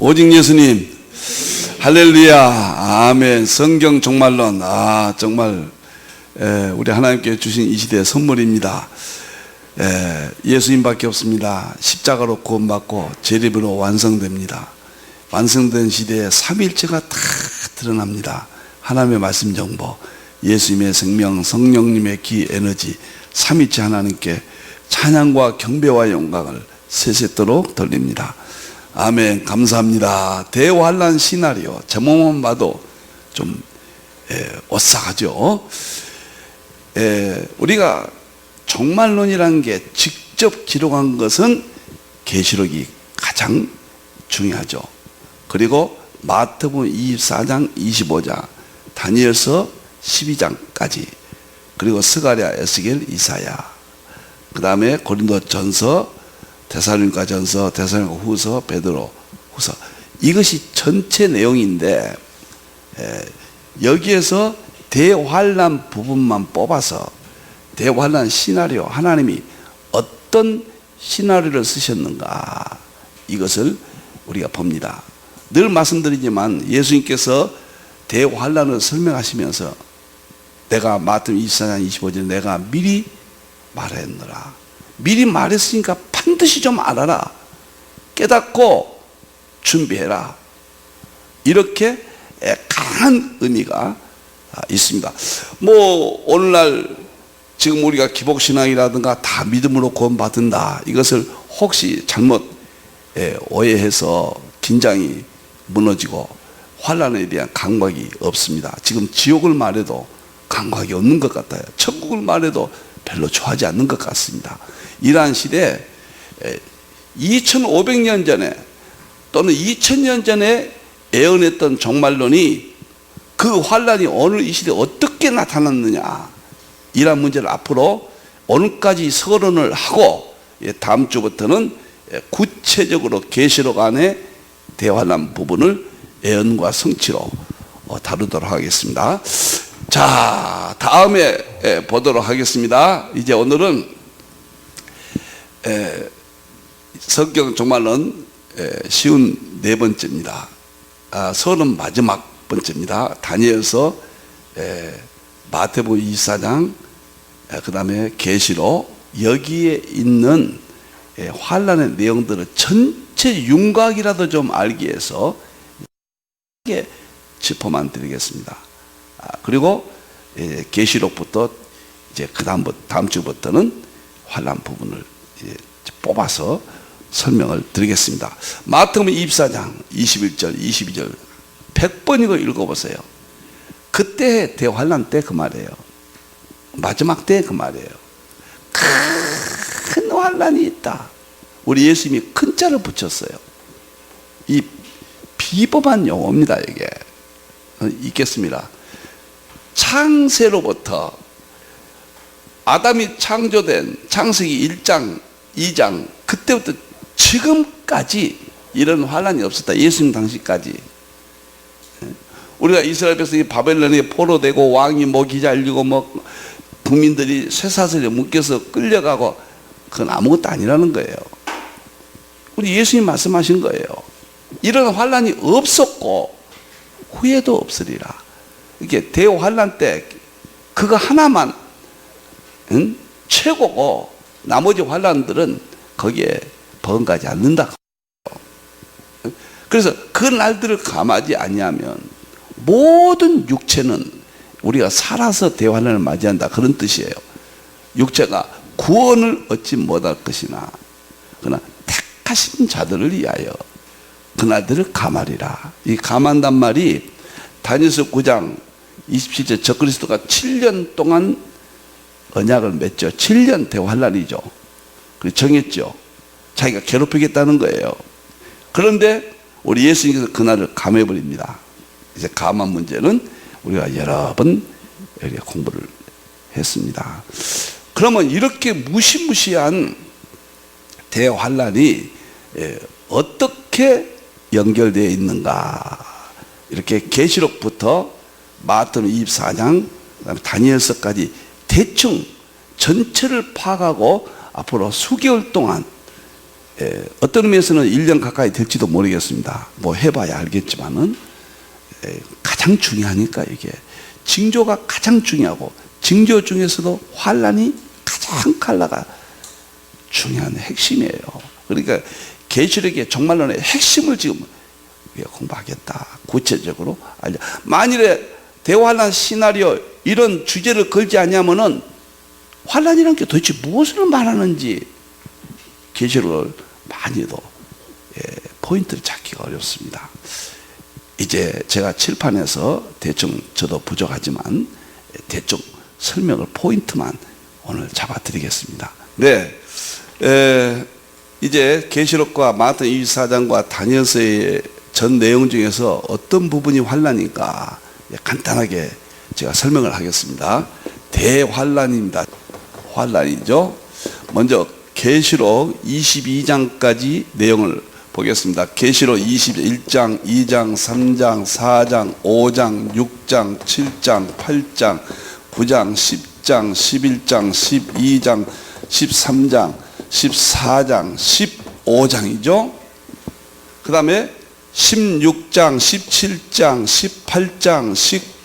오직 예수님. 할렐루야. 아멘. 성경 종말론. 정말 우리 하나님께 주신 이 시대의 선물입니다. 예수님밖에 없습니다. 십자가로 구원받고 재림으로 완성됩니다. 완성된 시대에 삼위일체가 다 드러납니다. 하나님의 말씀 정보, 예수님의 생명, 성령님의 기 에너지, 삼위일체 하나님께 찬양과 경배와 영광을 세세토록 돌립니다. 아멘. 감사합니다. 대환란 시나리오 제목만 봐도 좀 오싹하죠. 우리가 종말론이라는 게 직접 기록한 것은 계시록이 가장 중요하죠. 그리고 마태복음 24장 25장, 다니엘서 12장까지, 그리고 스가랴, 에스겔, 이사야, 그 다음에 고린도전서, 데살로니가 전서, 데살로니가 후서, 베드로 후서, 이것이 전체 내용인데 여기에서 대환란 부분만 뽑아서 대환란 시나리오, 하나님이 어떤 시나리오를 쓰셨는가, 이것을 우리가 봅니다. 늘 말씀드리지만 예수님께서 대환란을 설명하시면서 내가 마태복음 24장 25절에 내가 미리 말했노라. 미리 말했으니까 반드시 좀 알아라. 깨닫고 준비해라. 이렇게 강한 의미가 있습니다. 오늘날 지금 우리가 기복신앙이라든가 다 믿음으로 구원받는다, 이것을 혹시 잘못 오해해서 긴장이 무너지고 환란에 대한 감각이 없습니다. 지금 지옥을 말해도 감각이 없는 것 같아요. 천국을 말해도 별로 좋아하지 않는 것 같습니다. 이러한 시대에 2500년 전에 또는 2000년 전에 예언했던 종말론이 그 환란이 오늘 이 시대에 어떻게 나타났느냐, 이러한 문제를 앞으로 오늘까지 서론을 하고 다음 주부터는 구체적으로 계시록 안에 대환란 부분을 예언과 성취로 다루도록 하겠습니다. 자, 다음에 보도록 하겠습니다. 이제 오늘은 성경 종말론 쉬운 네 번째입니다. 서론 마지막 번째입니다. 다니엘서, 마태복음 24장, 그 다음에 계시록, 여기에 있는 환란의 내용들을 전체 윤곽이라도 좀 알기 위해서 짚어만 드리겠습니다. 그리고 계시록부터 이제 다음 주부터는 환란 부분을 뽑아서 설명을 드리겠습니다. 마태복음 24장 21절 22절 100번이고 읽어보세요. 그때 대환란 때 그 말이에요. 마지막 때 그 말이에요. 큰 환란이 있다. 우리 예수님이 큰 자를 붙였어요. 이 비범한 용어입니다. 이게 읽겠습니다. 창세로부터 아담이 창조된 창세기 1장 2장 그때부터 지금까지 이런 환란이 없었다. 예수님 당시까지. 우리가 이스라엘 백성이 바벨론에 포로되고 왕이 목이 잘리고 국민들이 쇠사슬에 묶여서 끌려가고, 그건 아무것도 아니라는 거예요. 우리 예수님 말씀하신 거예요. 이런 환란이 없었고 후에도 없으리라. 이게 대환란 때 그거 하나만 최고고 나머지 환란들은 거기에 버금가지 않는다. 그래서 그 날들을 감하지 아니하면 모든 육체는 우리가 살아서 대환란을 맞이한다, 그런 뜻이에요. 육체가 구원을 얻지 못할 것이나 그러나 택하신 자들을 위하여 그날들을 감하리라. 이 감한단 말이 다니엘서 9장 27절 적그리스도가 7년 동안 언약을 맺죠. 7년 대환란이죠. 그리고 정했죠. 자기가 괴롭히겠다는 거예요. 그런데 우리 예수님께서 그날을 감해버립니다. 이제 감한 문제는 우리가 여러 번 공부를 했습니다. 그러면 이렇게 무시무시한 대환란이 어떻게 연결되어 있는가? 이렇게 계시록부터 마태복음 24장, 그다음에 다니엘서까지 대충 전체를 파악하고 앞으로 수개월 동안 어떤 의미에서는 1년 가까이 될지도 모르겠습니다. 뭐 해봐야 알겠지만은 가장 중요하니까 이게 징조가 가장 중요하고 징조 중에서도 환란이 가장 칼라가 중요한 핵심이에요. 그러니까 계시록의 정말로는 핵심을 지금 공부하겠다. 구체적으로 알려. 만일에 대환란 시나리오 이런 주제를 걸지 않냐면은 환란이라는 게 도대체 무엇을 말하는지 계시록을 많이도 포인트를 찾기가 어렵습니다. 이제 제가 칠판에서 대충 저도 부족하지만 대충 설명을 포인트만 오늘 잡아드리겠습니다. 네, 이제 계시록과 마태복음 24장과 다니엘서의 전 내용 중에서 어떤 부분이 환란인가 간단하게 제가 설명을 하겠습니다. 대환란입니다. 환란이죠. 먼저 계시록 22장까지 내용을 보겠습니다. 계시록 21장, 2장, 3장, 4장, 5장, 6장, 7장, 8장, 9장, 10장, 11장, 12장, 13장, 14장, 15장이죠. 그 다음에 16장, 17장, 18장,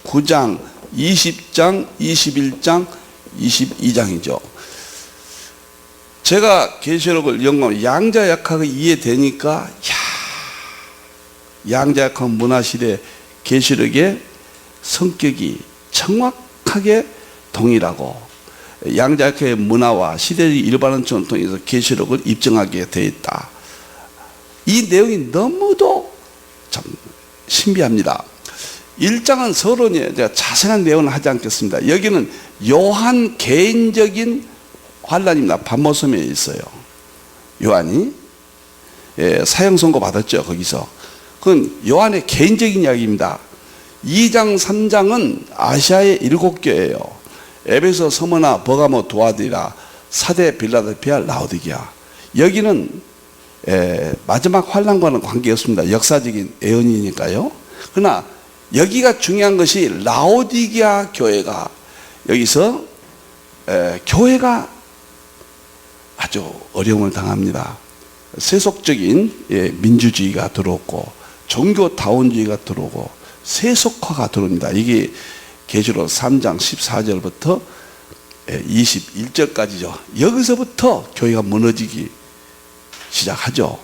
19장, 20장, 21장, 22장이죠. 제가 계시록을 연구하면 양자역학이 이해되니까 양자역학 문화시대 계시록의 성격이 정확하게 동일하고 양자역학의 문화와 시대의 일반은 전통에서 계시록을 입증하게 되어 있다. 이 내용이 너무도 참 신비합니다. 1장은 서론이에요. 제가 자세한 내용은 하지 않겠습니다. 여기는 요한 개인적인 환란입니다. 반모섬에 있어요. 요한이 사형 선고 받았죠. 거기서. 그건 요한의 개인적인 이야기입니다. 2장 3장은 아시아의 7교회예요. 에베소, 서머나, 버가모, 두아디라, 사대, 빌라델피아, 라오디게아. 여기는 마지막 환란과는 관계없습니다. 역사적인 예언이니까요. 그러나 여기가 중요한 것이 라오디게아 교회가 여기서 교회가 아주 어려움을 당합니다. 세속적인 민주주의가 들어오고 종교다원주의가 들어오고 세속화가 들어옵니다. 이게 계시록 3장 14절부터 21절까지죠. 여기서부터 교회가 무너지기 시작하죠.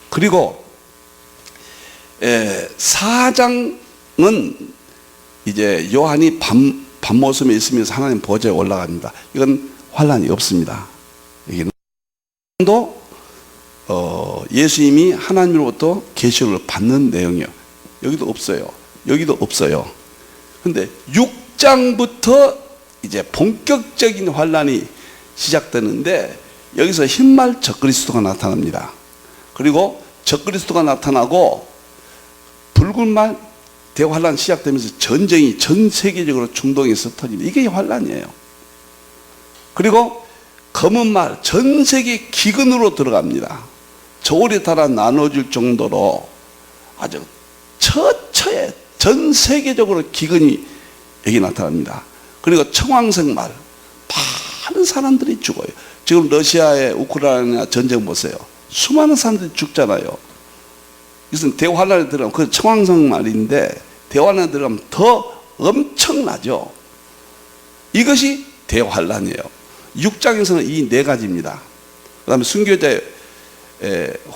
그리고 4장은 이제 요한이 밤모섬에 있으면서 하나님 보좌에 올라갑니다. 이건 환란이 없습니다. 여기는 도 예수님이 하나님으로부터 계시를 받는 내용이요. 여기도 없어요. 여기도 없어요. 근데 6장부터 이제 본격적인 환란이 시작되는데 여기서 흰말 적그리스도가 나타납니다. 그리고 적그리스도가 나타나고 붉은 말 대환란 시작되면서 전쟁이 전 세계적으로 중동에서 터집니다. 이게 환란이에요. 그리고 검은 말 전 세계 기근으로 들어갑니다. 저울에 따라 나눠질 정도로 아주 처처에 전 세계적으로 기근이 여기 나타납니다. 그리고 청황색 말 많은 사람들이 죽어요. 지금 러시아의 우크라이나 전쟁 보세요. 수많은 사람들이 죽잖아요. 이것은 대환란에 들어가면 그 청황색 말인데 대환란에 들어가면 더 엄청나죠. 이것이 대환란이에요. 6장에서는 이 네 가지입니다. 그 다음에 순교자의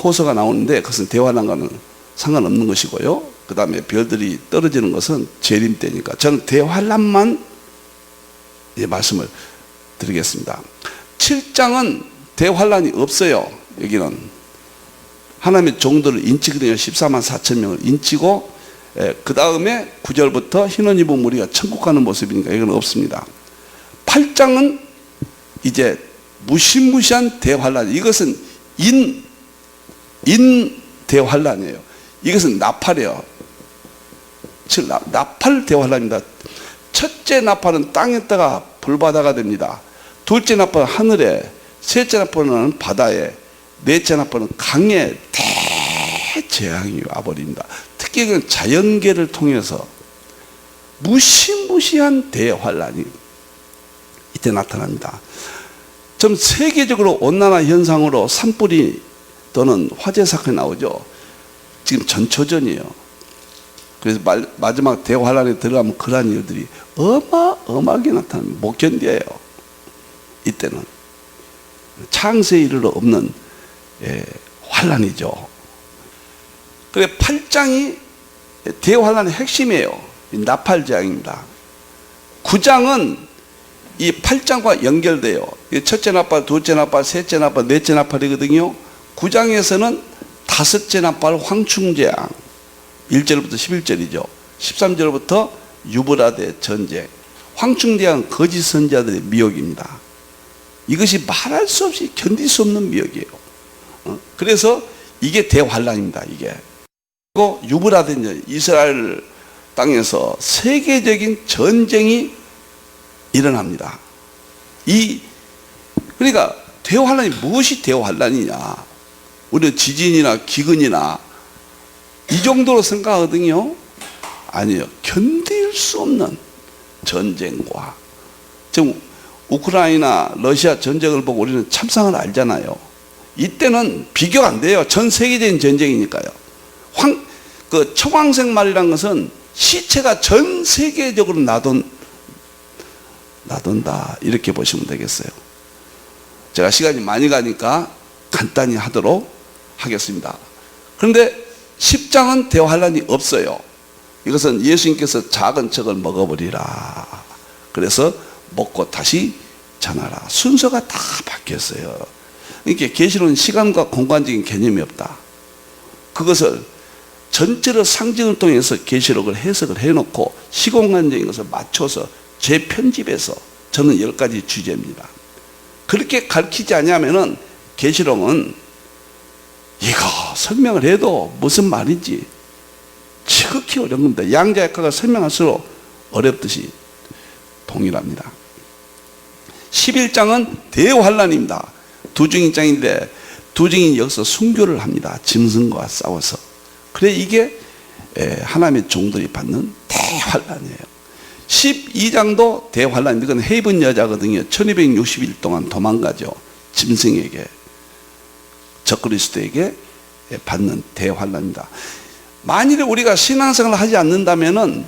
호소가 나오는데 그것은 대환란과는 상관없는 것이고요. 그 다음에 별들이 떨어지는 것은 재림 때니까 저는 대환란만 말씀을 드리겠습니다. 7장은 대환란이 없어요. 여기는 하나님의 종들을 인치거든요. 14만 4천 명을 인치고 그 다음에 9절부터 흰옷 입은 무리가 천국 가는 모습이니까 이건 없습니다. 8장은 이제 무시무시한 대환란. 이것은 인 대환란이에요. 이것은 나팔이에요. 즉 나팔 대환란입니다. 첫째 나팔은 땅에다가 불바다가 됩니다. 둘째 나팔은 하늘에, 셋째 나팔은 바다에, 넷째 나팔은 강에 대재앙이 와버립니다. 특히 그 자연계를 통해서 무시무시한 대환란이 이때 나타납니다. 좀 세계적으로 온난화 현상으로 산불이 또는 화재 사건이 나오죠. 지금 전초전이에요. 그래서 마지막 대환란에 들어가면 그러한 일들이 어마어마하게 나타나면 못 견뎌요. 이때는 창세에 이르러 없는 환란이죠. 그래 8장이 대환란의 핵심이에요. 나팔장입니다. 9장은 이 8장과 연결돼요. 첫째 나팔, 둘째 나팔, 셋째 나팔, 넷째 나팔이거든요. 9장에서는 다섯째 나팔 황충재앙 1절부터 11절이죠. 13절부터 유브라데 전쟁. 황충재앙 거짓 선지자들의 미혹입니다. 이것이 말할 수 없이 견딜 수 없는 미혹이에요. 그래서 이게 대환란입니다. 이게. 그리고 유브라데 전쟁, 이스라엘 땅에서 세계적인 전쟁이 일어납니다. 그러니까 대환란이 무엇이 대환란이냐? 우리는 지진이나 기근이나 이 정도로 생각하거든요. 아니요. 견딜 수 없는 전쟁과 지금 우크라이나 러시아 전쟁을 보고 우리는 참상을 알잖아요. 이때는 비교가 안 돼요. 전 세계적인 전쟁이니까요. 그 청황색 말이란 것은 시체가 전 세계적으로 나돈다 이렇게 보시면 되겠어요. 제가 시간이 많이 가니까 간단히 하도록 하겠습니다. 그런데 10장은 대환란이 없어요. 이것은 예수님께서 작은 척을 먹어버리라. 그래서 먹고 다시 전하라. 순서가 다 바뀌었어요. 이렇게 계시록은 시간과 공간적인 개념이 없다. 그것을 전체로 상징을 통해서 계시록을 해석을 해놓고 시공간적인 것을 맞춰서 재편집해서 저는 10가지 주제입니다. 그렇게 가르치지 않으면은 계시록은 이거 설명을 해도 무슨 말인지 지극히 어려운 겁니다. 양자역학을 설명할수록 어렵듯이 동일합니다. 11장은 대환란입니다. 두 증인장인데 두 증인이 여기서 순교를 합니다. 짐승과 싸워서. 그래 이게 하나님의 종들이 받는 대환란이에요. 12장도 대환란입니다. 이건 헤이븐 여자거든요. 1260일 동안 도망가죠. 짐승에게, 적그리스도에게 받는 대환란입니다. 만일에 우리가 신앙생활을 하지 않는다면은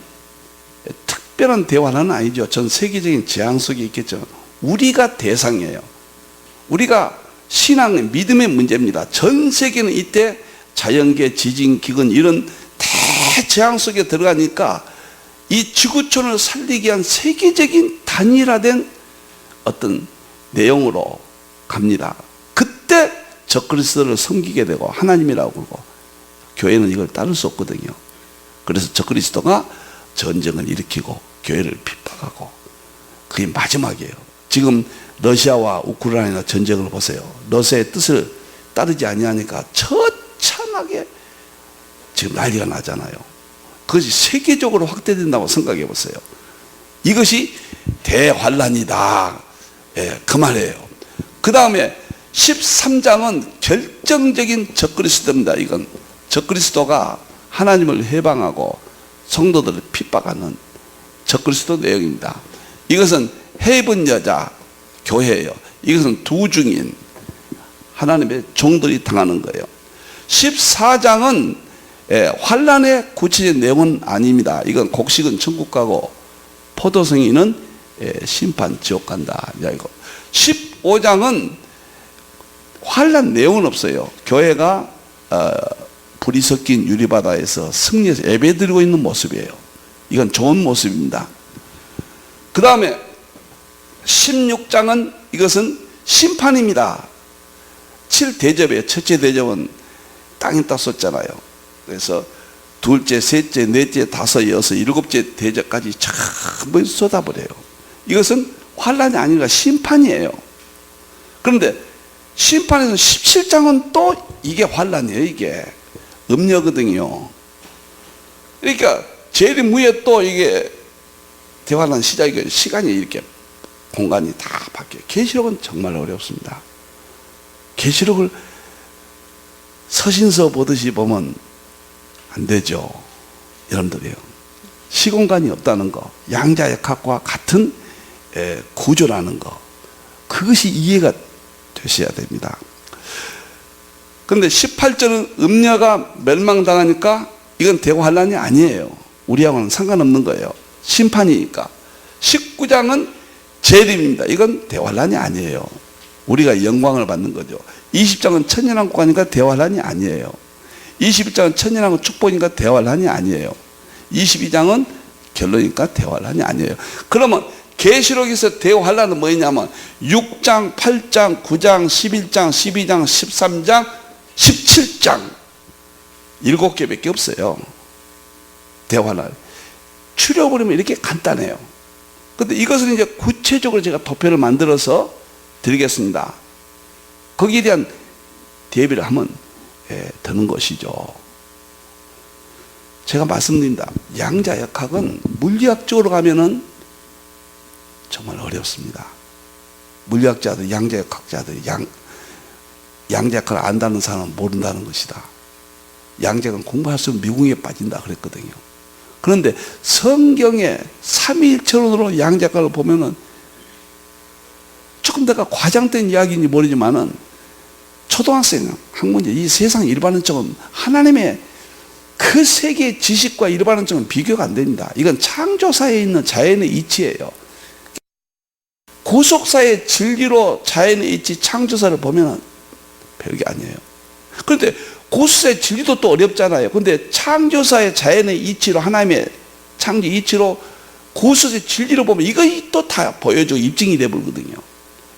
특별한 대환란은 아니죠. 전 세계적인 재앙 속에 있겠죠. 우리가 대상이에요. 우리가 신앙의 믿음의 문제입니다. 전 세계는 이때 자연계, 지진, 기근 이런 대재앙 속에 들어가니까 이 지구촌을 살리기 위한 세계적인 단일화된 어떤 내용으로 갑니다. 그때 적그리스도를 섬기게 되고 하나님이라고 그러고 교회는 이걸 따를 수 없거든요. 그래서 적그리스도가 전쟁을 일으키고 교회를 핍박하고 그게 마지막이에요. 지금 러시아와 우크라이나 전쟁을 보세요. 러시아의 뜻을 따르지 아니하니까 처참하게 지금 난리가 나잖아요. 그것이 세계적으로 확대된다고 생각해 보세요. 이것이 대환란이다. 그 말이에요. 그 다음에 13장은 결정적인 적그리스도입니다. 이건 적그리스도가 하나님을 해방하고 성도들을 핍박하는 적그리스도 내용입니다. 이것은 헤이븐 여자 교회예요. 이것은 두 증인 하나님의 종들이 당하는 거예요. 14장은 환란의 구체적인 내용은 아닙니다. 이건 곡식은 천국 가고 포도송이는 심판 지옥 간다. 15장은 환란 내용은 없어요. 교회가 불이 섞인 유리바다에서 승리해서 예배드리고 있는 모습이에요. 이건 좋은 모습입니다. 그 다음에 16장은 이것은 심판입니다. 7대접이에요. 첫째 대접은 땅이 땄었잖아요. 그래서 둘째, 셋째, 넷째, 다섯, 여섯, 일곱째 대접까지 전부 쏟아버려요. 이것은 환란이 아니라 심판이에요. 그런데 심판에서 17장은 또 이게 환란이에요. 이게 음녀거든요. 그러니까 재림 후에 또 이게 대환란 시작이고 시간이 이렇게 공간이 다 바뀌어요. 계시록은 정말 어렵습니다. 계시록을 서신서 보듯이 보면 안 되죠. 여러분들이요. 시공간이 없다는 거, 양자역학과 같은 구조라는 거, 그것이 이해가 되셔야 됩니다. 그런데 18절은 음녀가 멸망당하니까 이건 대환란이 아니에요. 우리하고는 상관없는 거예요. 심판이니까. 19장은 재림입니다. 이건 대환란이 아니에요. 우리가 영광을 받는 거죠. 20장은 천년왕국 하니까 대환란이 아니에요. 21장은 천년왕국 축복이니까 대환란이 아니에요. 22장은 결론이니까 대환란이 아니에요. 그러면 계시록에서 대환란은 뭐냐면 6장, 8장, 9장, 11장, 12장, 13장, 17장 7개밖에 없어요. 대환란. 추려버리면 이렇게 간단해요. 근데 이것은 이제 구체적으로 제가 도표를 만들어서 드리겠습니다. 거기에 대한 대비를 하면 되는 것이죠. 제가 말씀드립니다. 양자역학은 물리학적으로 가면은 정말 어렵습니다. 물리학자들, 양자역학자들이 양자역학을 안다는 사람은 모른다는 것이다. 양자역은 공부할 수 없는 미궁에 빠진다 그랬거든요. 그런데 성경에 삼위일체론으로 양자역학을 보면은 조금 내가 과장된 이야기인지 모르지만은 초등학생, 학문제, 이 세상 일반론적은 하나님의 그 세계의 지식과 일반론적은 비교가 안 됩니다. 이건 창조사에 있는 자연의 이치예요. 고속사의 진리로 자연의 이치, 창조사를 보면 별게 아니에요. 그런데 고속사의 진리도 또 어렵잖아요. 그런데 창조사의 자연의 이치로, 하나님의 창조 이치로 고속사의 진리로 보면 이것이 또 다 보여주고 입증이 되버리거든요.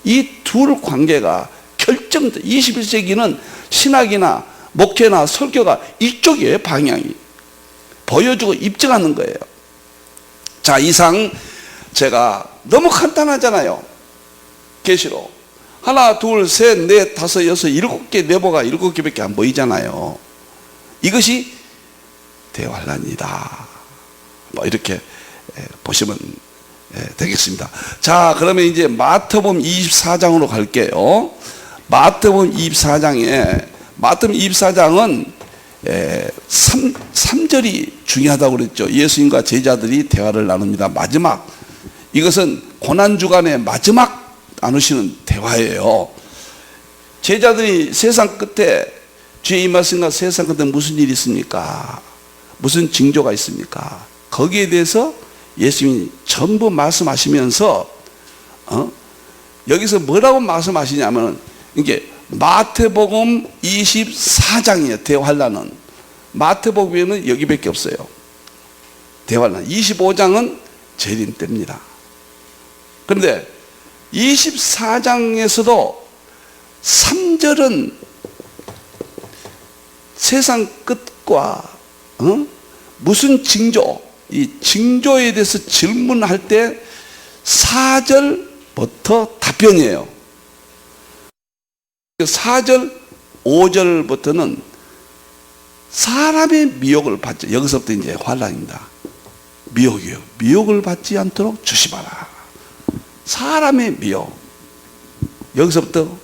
이 둘 관계가 결정돼. 21세기는 신학이나 목회나 설교가 이쪽이에요. 방향이 보여주고 입증하는 거예요. 자, 이상 제가 너무 간단하잖아요. 계시록 하나, 둘, 셋, 넷, 다섯, 여섯, 7개 네모가 7개밖에 안 보이잖아요. 이것이 대환란이다. 뭐 이렇게 보시면 되겠습니다. 자, 그러면 이제 마태복음 24장으로 갈게요. 마태복음 24장은 3절이 중요하다고 그랬죠. 예수님과 제자들이 대화를 나눕니다. 마지막, 이것은 고난주간의 마지막 나누시는 대화예요. 제자들이 세상 끝에, 주의 임하신가, 세상 끝에 무슨 일이 있습니까? 무슨 징조가 있습니까? 거기에 대해서 예수님이 전부 말씀하시면서 여기서 뭐라고 말씀하시냐면, 이게 마태복음 24장이에요. 대환란은 마태복음에는 여기밖에 없어요. 대환란. 25장은 재림 때입니다. 그런데 24장에서도 3절은 세상 끝과 무슨 징조, 이 징조에 대해서 질문할 때 4절부터 답변이에요. 4절, 5절부터는 사람의 미혹을 받지, 여기서부터 이제 환란입니다. 미혹이에요. 미혹을 받지 않도록 조심하라. 사람의 미혹. 여기서부터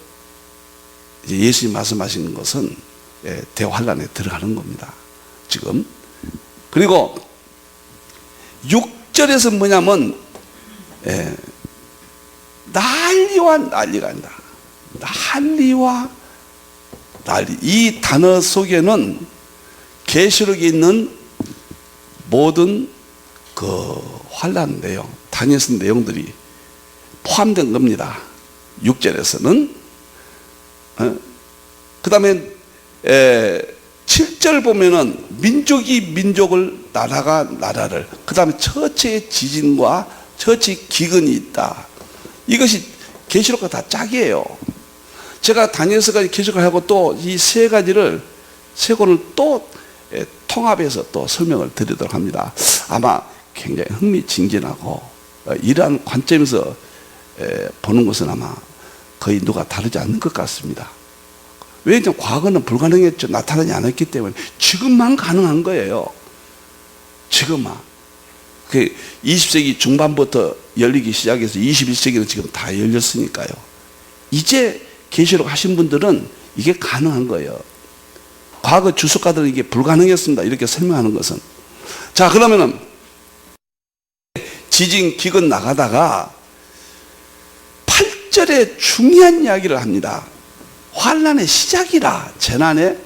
이제 예수님 말씀하시는 것은 대환란에 들어가는 겁니다. 지금. 그리고 6절에서 뭐냐면 난리와 난리가 아니다. 난리와 난리. 이 단어 속에는 계시록에 있는 모든 그 환란 내용, 다니엘서 내용들이 포함된 겁니다. 6절에서는. 그 다음에 7절 보면은 민족이 민족을, 나라가 나라를, 그 다음에 처처의 지진과 처처의 기근이 있다. 이것이 계시록과 다 짝이에요. 제가 다니엘서까지 계시록을 하고 또 이 세 가지를, 세 권을 또 통합해서 또 설명을 드리도록 합니다. 아마 굉장히 흥미진진하고 이러한 관점에서 보는 것은 아마 거의 누가 다르지 않는 것 같습니다. 왜냐하면 과거는 불가능했죠. 나타나지 않았기 때문에. 지금만 가능한 거예요. 지금만. 20세기 중반부터 열리기 시작해서 21세기는 지금 다 열렸으니까요. 이제 계시록 하신 분들은 이게 가능한 거예요. 과거 주석가들은 이게 불가능했습니다. 이렇게 설명하는 것은. 자, 그러면은 지진 기근 나가다가 10절에 중요한 이야기를 합니다. 환난의 시작이라, 재난의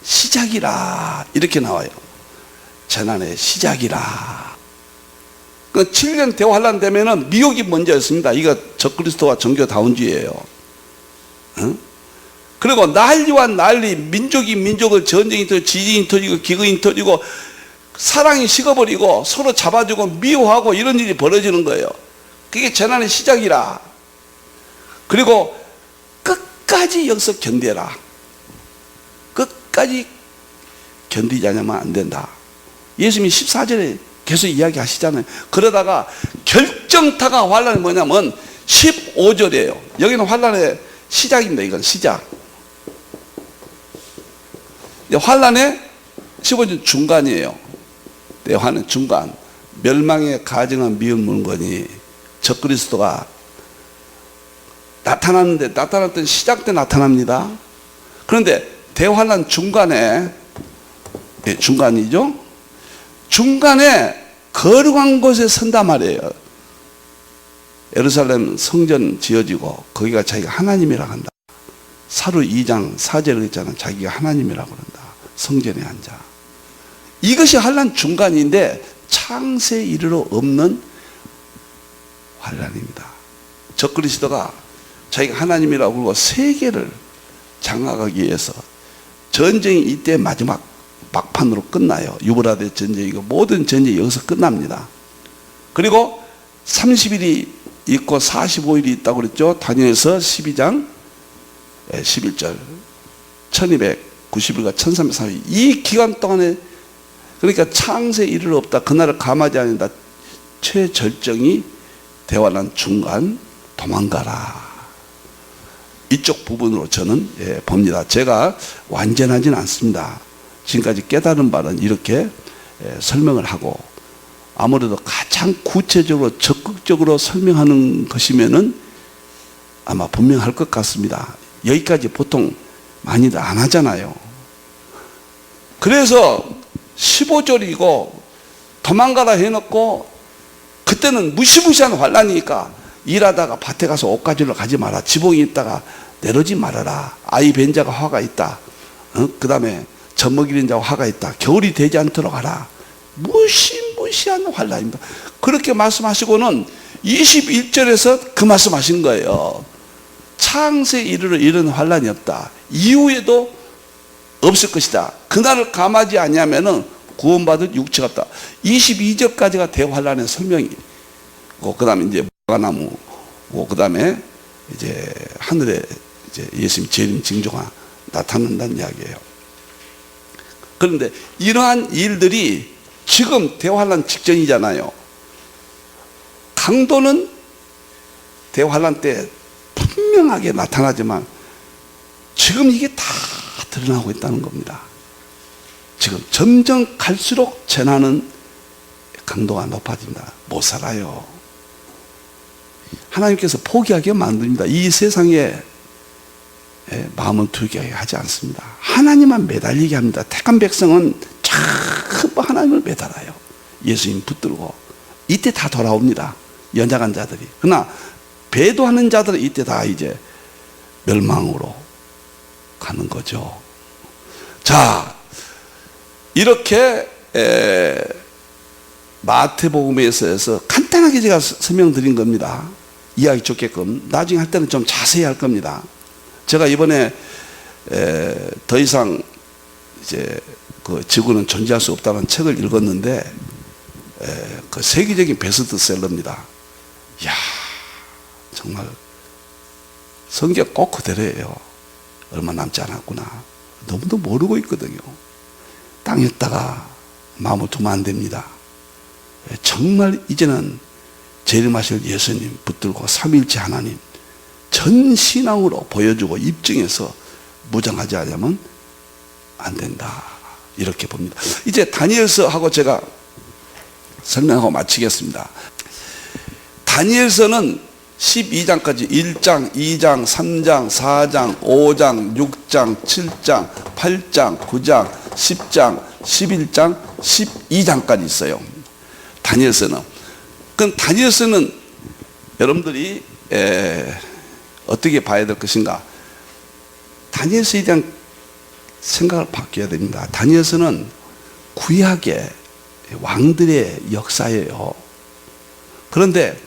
시작이라 이렇게 나와요. 재난의 시작이라. 그 7년 대환란 되면은 미혹이 먼저였습니다. 이거 적그리스도와 정교다운주의예요. 응? 그리고 난리와 난리, 민족이 민족을 전쟁이 터지고 지진이 터지고 기근이 터지고 사랑이 식어버리고 서로 잡아주고 미워하고 이런 일이 벌어지는 거예요. 그게 재난의 시작이라. 그리고 끝까지 여기서 견뎌라. 끝까지 견디지 않으면 안 된다. 예수님이 14절에 계속 이야기하시잖아요. 그러다가 결정타가 환란이 뭐냐면 15절이에요. 여기는 환란의 시작입니다. 이건 시작. 환란의 15절 중간이에요. 환란 중간. 멸망의 가증한 미운 물건이 적그리스도가 나타났는데, 나타났던 시작 때 나타납니다. 그런데 대환란 중간에, 중간이죠. 중간에 거룩한 곳에 선다 말이에요. 예루살렘 성전 지어지고 거기가 자기가 하나님이라 한다. 사루 2장 4절에 있잖아. 자기가 하나님이라고 그런다. 성전에 앉아. 이것이 환란 중간인데 창세에 이르러 없는 환란입니다. 적그리스도가 자기가 하나님이라고 그러고 세계를 장악하기 위해서 전쟁이 이때 마지막 막판으로 끝나요. 유브라데 전쟁이고 모든 전쟁이 여기서 끝납니다. 그리고 30일이 있고 45일이 있다고 그랬죠. 다니엘서 12장 11절 1290일과 1330일 이 기간 동안에 그러니까 창세에 이를 없다. 그날을 감하지 않는다. 최절정이 대환란 중간 도망가라. 이쪽 부분으로 저는 봅니다. 제가 완전하지는 않습니다. 지금까지 깨달은 바는 이렇게 설명을 하고 아무래도 가장 구체적으로 적극적으로 설명하는 것이면은 아마 분명할 것 같습니다. 여기까지 보통 많이들 안 하잖아요. 그래서 15절이고 도망가라 해놓고 그때는 무시무시한 환란이니까 일하다가 밭에 가서 옷 가지러 가지 마라. 지붕이 있다가 내려오지 말아라. 아이 뵌 자가 화가 있다. 그 다음에 젖먹이는 자가 화가 있다. 겨울이 되지 않도록 하라. 무시무시한 환란입니다. 그렇게 말씀하시고는 21절에서 그 말씀하신 거예요. 창세에 이르러 이런 환란이 없다. 이후에도 없을 것이다. 그날을 감하지 않으면은 구원받을 육체가 없다. 22절까지가 대환란의 설명이고, 그 다음에 이제 무화과나무, 그 다음에 이제 하늘에 이제 예수님 재림 징조가 나타난다는 이야기예요. 그런데 이러한 일들이 지금 대환란 직전이잖아요. 강도는 대환란 때 분명하게 나타나지만 지금 이게 다 드러나고 있다는 겁니다. 지금 점점 갈수록 재난은 강도가 높아진다. 못 살아요. 하나님께서 포기하게 만듭니다. 이 세상에 마음을 두게 하지 않습니다. 하나님만 매달리게 합니다. 택한 백성은 전부 하나님을 매달아요. 예수님 붙들고 이때 다 돌아옵니다. 연약한 자들이. 그러나 배도하는 자들은 이때 다 이제 멸망으로 가는 거죠. 자, 이렇게 마태복음에서 간단하게 제가 설명드린 겁니다. 이해하기 좋게끔. 나중에 할 때는 좀 자세히 할 겁니다. 제가 이번에 더 이상 이제 그 지구는 존재할 수 없다는 책을 읽었는데 그 세계적인 베스트셀러입니다. 이야, 정말 성경 꼭 그대로예요. 얼마 남지 않았구나. 너무도 모르고 있거든요. 땅에다가 마음을 두면 안 됩니다. 정말 이제는 재림하실 예수님 붙들고 삼위일체 하나님 전 신앙으로 보여주고 입증해서 무장하지 않으면 안 된다. 이렇게 봅니다. 이제 다니엘서하고 제가 설명하고 마치겠습니다. 다니엘서는 12장까지 1장, 2장, 3장, 4장, 5장, 6장, 7장, 8장, 9장, 10장, 11장, 12장까지 있어요. 다니엘서는. 그럼 다니엘서는 여러분들이 어떻게 봐야 될 것인가? 다니엘서에 대한 생각을 바뀌어야 됩니다. 다니엘서는 구약의 왕들의 역사예요. 그런데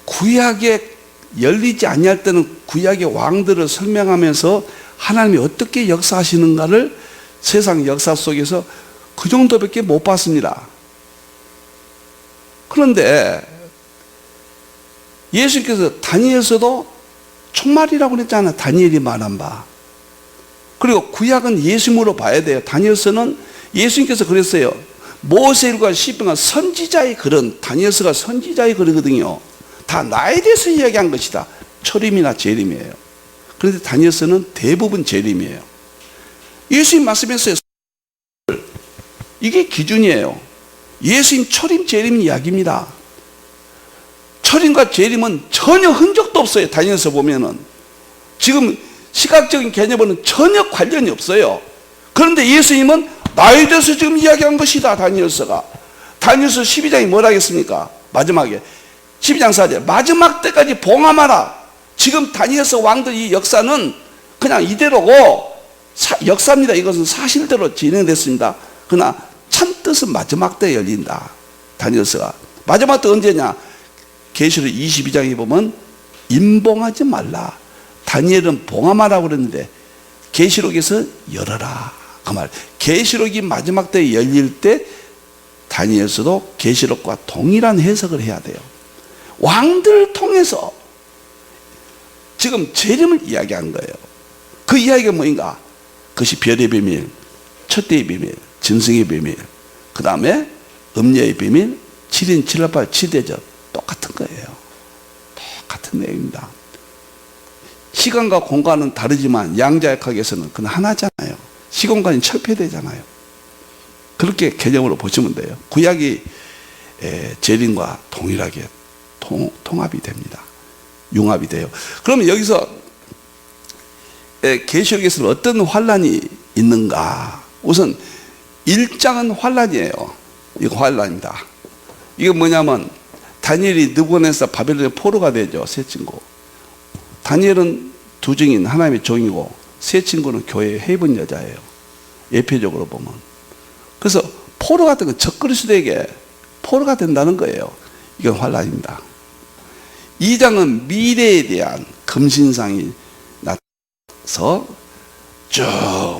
구약에 열리지 아니할 때는 구약의 왕들을 설명하면서 하나님이 어떻게 역사하시는가를 세상 역사 속에서 그 정도밖에 못 봤습니다. 그런데 예수님께서 다니엘서도 총말이라고 그랬잖아요. 다니엘이 말한 바. 그리고 구약은 예수님으로 봐야 돼요. 다니엘서는 예수님께서 그랬어요. 모세일과 시편과 선지자의 글은, 다니엘서가 선지자의 글이거든요. 다 나에 대해서 이야기한 것이다. 초림이나 재림이에요. 그런데 다니엘서는 대부분 재림이에요. 예수님 말씀했어요. 이게 기준이에요. 예수님 초림, 재림 이야기입니다. 초림과 재림은 전혀 흔적도 없어요. 다니엘서 보면은. 지금 시각적인 개념으로는 전혀 관련이 없어요. 그런데 예수님은 나에 대해서 지금 이야기한 것이다. 다니엘서가. 다니엘서 12장이 뭐라 하겠습니까? 마지막에 12장 4절 마지막 때까지 봉함하라. 지금 다니엘서 왕들 이 역사는 그냥 이대로고 역사입니다. 이것은 사실대로 진행됐습니다. 그러나 참 뜻은 마지막 때에 열린다. 다니엘서가. 마지막 때 언제냐? 계시록 22장에 보면 임봉하지 말라. 다니엘은 봉함하라고 그랬는데 계시록에서 열어라. 그 말. 계시록이 마지막 때에 열릴 때 다니엘서도 계시록과 동일한 해석을 해야 돼요. 왕들을 통해서 지금 재림을 이야기한 거예요. 그 이야기가 뭐인가? 그것이 별의 비밀, 첫대의 비밀, 짐승의 비밀, 그 다음에 음녀의 비밀, 7인 7합 7대접 똑같은 거예요. 똑같은 내용입니다. 시간과 공간은 다르지만 양자역학에서는 그건 하나잖아요. 시공간이 철폐되잖아요. 그렇게 개념으로 보시면 돼요. 구약이 재림과 동일하게 통합이 됩니다. 융합이 돼요. 그러면 여기서 계시록에서는 어떤 환란이 있는가? 우선 1장은 환란이에요. 이거 환란입니다. 이게 뭐냐면 다니엘이 느부갓네살 바벨론의 포로가 되죠. 세 친구. 다니엘은 두 증인 하나님의 종이고 세 친구는 교회의 해입은 여자예요. 예표적으로 보면. 그래서 포로 같은 건 적그리스도에게 포로가 된다는 거예요. 이건 환란입니다. 2장은 미래에 대한 금신상이 나타나서 쭉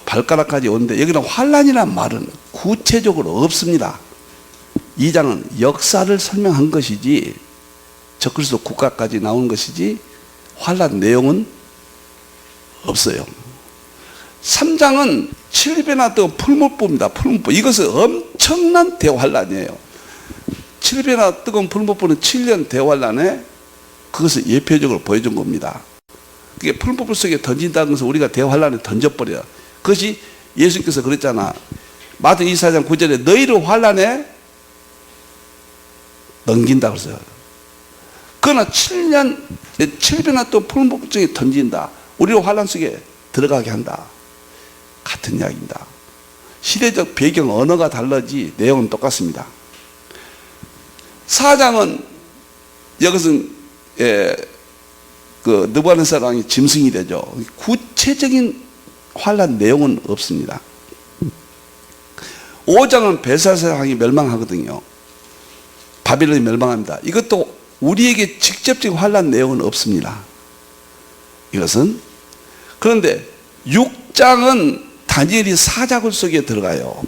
발가락까지 오는데 여기는 환란이란 말은 구체적으로 없습니다. 2장은 역사를 설명한 것이지 적그리스도 국가까지 나온 것이지 환란 내용은 없어요. 3장은 7배나 뜨거운 풀무불입니다. 풀무불. 이것은 엄청난 대환란이에요. 7배나 뜨거운 풀무불은 7년 대환란에 그것을 예표적으로 보여준 겁니다. 그게 풀무불 속에 던진다는 것은 우리가 대환란에 던져버려요. 그것이 예수님께서 그랬잖아. 마태 24장 9절에 너희를 환란에 넘긴다 그랬어요. 그러나 7배나 또 풀무불 속에 던진다. 우리를 환란 속에 들어가게 한다. 같은 이야기입니다. 시대적 배경 언어가 달라지 내용은 똑같습니다. 4장은 여기서는 그 느부갓네살 왕이 짐승이 되죠. 구체적인 환란 내용은 없습니다. 5장은 벨사살 왕이 멸망하거든요. 바벨론이 멸망합니다. 이것도 우리에게 직접적인 환란 내용은 없습니다. 이것은. 그런데 6장은 다니엘이 사자굴 속에 들어가요.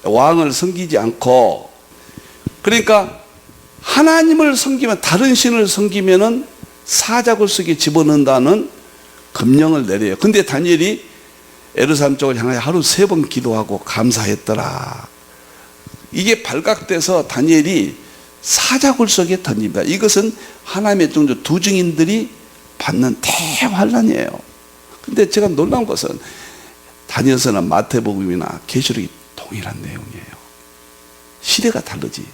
왕을 섬기지 않고, 그러니까 하나님을 섬기면, 다른 신을 섬기면은 사자굴 속에 집어넣는다는 금령을 내려요. 근데 다니엘이 예루살렘 쪽을 향하여 하루 3번 기도하고 감사했더라. 이게 발각돼서 다니엘이 사자굴 속에 던집니다. 이것은 하나님의 종족 두 증인들이 받는 대환란이에요. 근데 제가 놀라운 것은 다니엘서나 마태복음이나 계시록이 동일한 내용이에요. 시대가 다르지.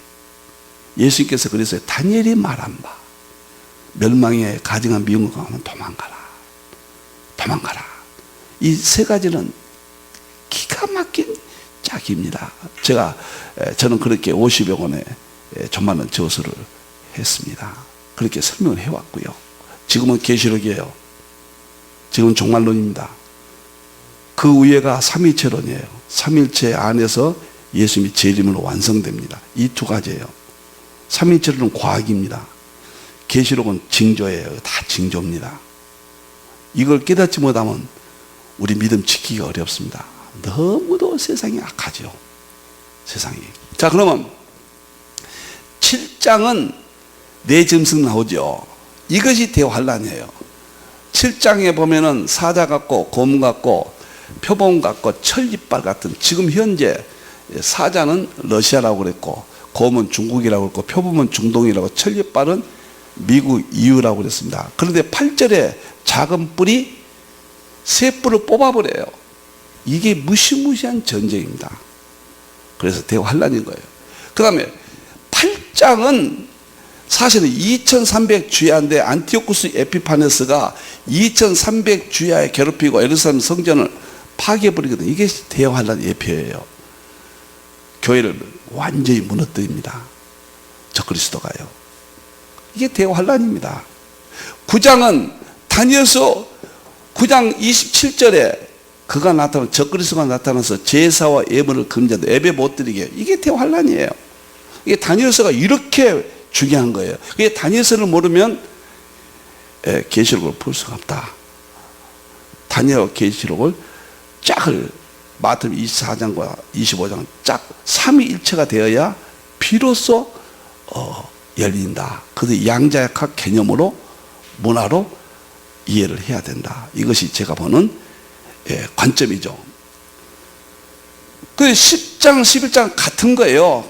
예수님께서 그랬어요. 다니엘이 말한 바 멸망에 가증한 미움을 강하면 도망가라. 도망가라. 이 세 가지는 기가 막힌 짝입니다. 저는 그렇게 50여 권의 조만한 저서를 했습니다. 그렇게 설명을 해왔고요. 지금은 계시록이에요. 지금은 종말론입니다. 그 위에가 삼위일체론이에요. 삼위일체 안에서 예수님이 재림으로 완성됩니다. 이 두 가지예요. 삼위일체론은 과학입니다. 계시록은 징조예요. 다 징조입니다. 이걸 깨닫지 못하면 우리 믿음 지키기가 어렵습니다. 너무도 세상이 악하죠. 세상이. 자, 그러면 7장은 네 짐승 나오죠. 이것이 대환란이에요. 7장에 보면은 사자 같고 곰 같고 표범 같고 철이빨 같은, 지금 현재 사자는 러시아라고 그랬고 곰은 중국이라고 그랬고 표범은 중동이라고 철이빨은 미국 EU라고 그랬습니다. 그런데 8절에 작은 뿔이 새 뿔을 뽑아버려요. 이게 무시무시한 전쟁입니다. 그래서 대환란인 거예요. 그 다음에 8장은 사실은 2300 주야인데 안티오쿠스 에피파네스가 2300 주야에 괴롭히고 예루살렘 성전을 파괴해버리거든요. 이게 대환란 예표예요. 교회를 완전히 무너뜨립니다. 적그리스도가요. 이게 대환란입니다. 9장은 다니엘서 9장 27절에 그가 나타나, 적그리스도가 나타나서 제사와 예물을 금지한다. 예배 못 드리게. 이게 대환란이에요. 이게 다니엘서가 이렇게 중요한 거예요. 이게 다니엘서를 모르면 계시록을 볼 수가 없다. 다니엘 계시록을 짝을 마태복음 24장과 25장 짝 삼위일체가 되어야 비로소 열린다. 그래서 양자역학 개념으로 문화로 이해를 해야 된다. 이것이 제가 보는 관점이죠. 그 10장, 11장 같은 거예요.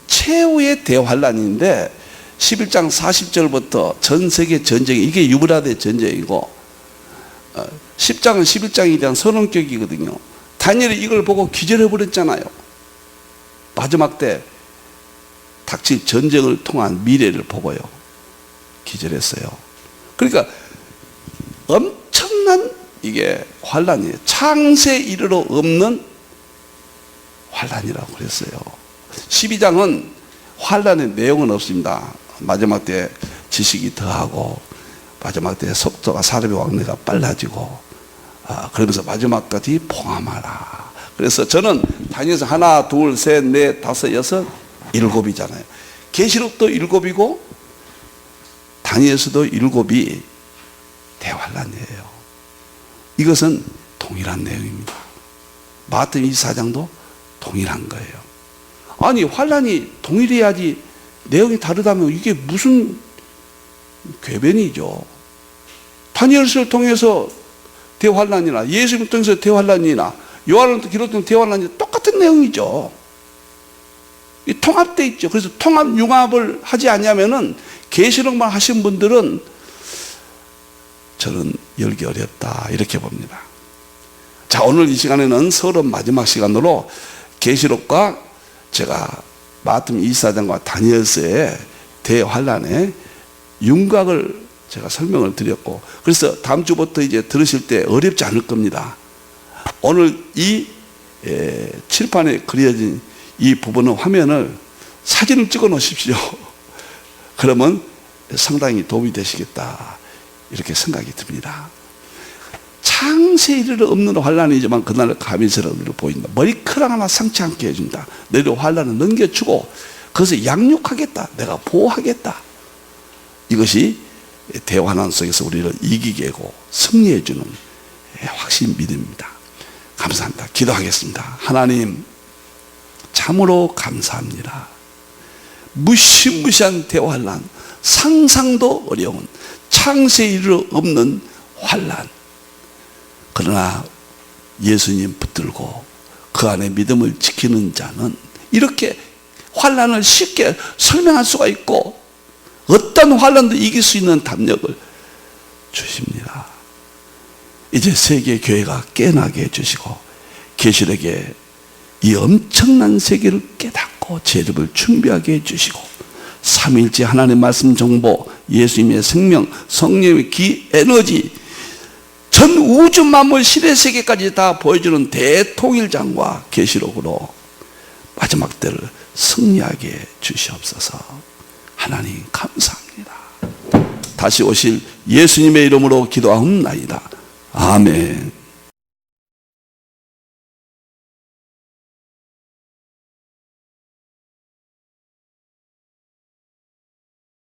최후의 대환란인데 11장 40절부터 전 세계 전쟁이, 이게 유브라데 전쟁이고 10장은 11장에 대한 선언격이거든요. 다니엘이 이걸 보고 기절해 버렸잖아요. 마지막 때 닥칠 전쟁을 통한 미래를 보고요. 기절했어요. 그러니까 엄청난 이게 환란이에요. 창세 이르러 없는 환란이라고 그랬어요. 12장은 환란의 내용은 없습니다. 마지막 때 지식이 더하고 마지막 때 속도가 사람의 왕래가 빨라지고 그러면서 마지막까지 봉함하라. 그래서 저는 다니엘서 하나, 둘, 셋, 넷, 다섯, 여섯, 일곱이잖아요. 계시록도 일곱이고 다니엘서도 일곱이 대환란이에요. 이것은 동일한 내용입니다. 마태복음 24장도 동일한 거예요. 아니 환란이 동일해야지 내용이 다르다면 이게 무슨 궤변이죠. 다니엘서를 통해서 대환란이나 예수님을 통해서 대환란이나 요한을 기록된 대환란이 똑같은 내용이죠. 이 통합되어 있죠. 그래서 통합 융합을 하지 않냐면은 계시록만 하신 분들은 저는 열기 어렵다 이렇게 봅니다. 자, 오늘 이 시간에는 서론 마지막 시간으로 계시록과 제가 마태복음 24장과 다니엘서의 대환란의 윤곽을 제가 설명을 드렸고, 그래서 다음 주부터 이제 들으실 때 어렵지 않을 겁니다. 오늘 이 칠판에 그려진 이 부분의 화면을 사진을 찍어 놓으십시오. 그러면 상당히 도움이 되시겠다 이렇게 생각이 듭니다. 창세 이르러 없는 환란이지만 그날의 가면스러운 일을 보인다. 머리카락 하나 상치 않게 해준다. 너희를 환란을 넘겨주고 그것을 양육하겠다. 내가 보호하겠다. 이것이 대환란 속에서 우리를 이기게 하고 승리해 주는 확신 믿음입니다. 감사합니다. 기도하겠습니다. 하나님 참으로 감사합니다. 무시무시한 대환란, 상상도 어려운 창세 이르러 없는 환란. 그러나 예수님 붙들고 그 안에 믿음을 지키는 자는 이렇게 환란을 쉽게 설명할 수가 있고 어떤 환란도 이길 수 있는 담력을 주십니다. 이제 세계 교회가 깨나게 해주시고 계시록에 이 엄청난 세계를 깨닫고 재림을 준비하게 해주시고 삼위일체 하나님의 말씀 정보, 예수님의 생명, 성령의 기, 에너지, 전 우주 만물 실의 세계까지 다 보여주는 대통일장과 계시록으로 마지막 때를 승리하게 주시옵소서. 하나님 감사합니다. 다시 오실 예수님의 이름으로 기도하옵나이다. 아멘.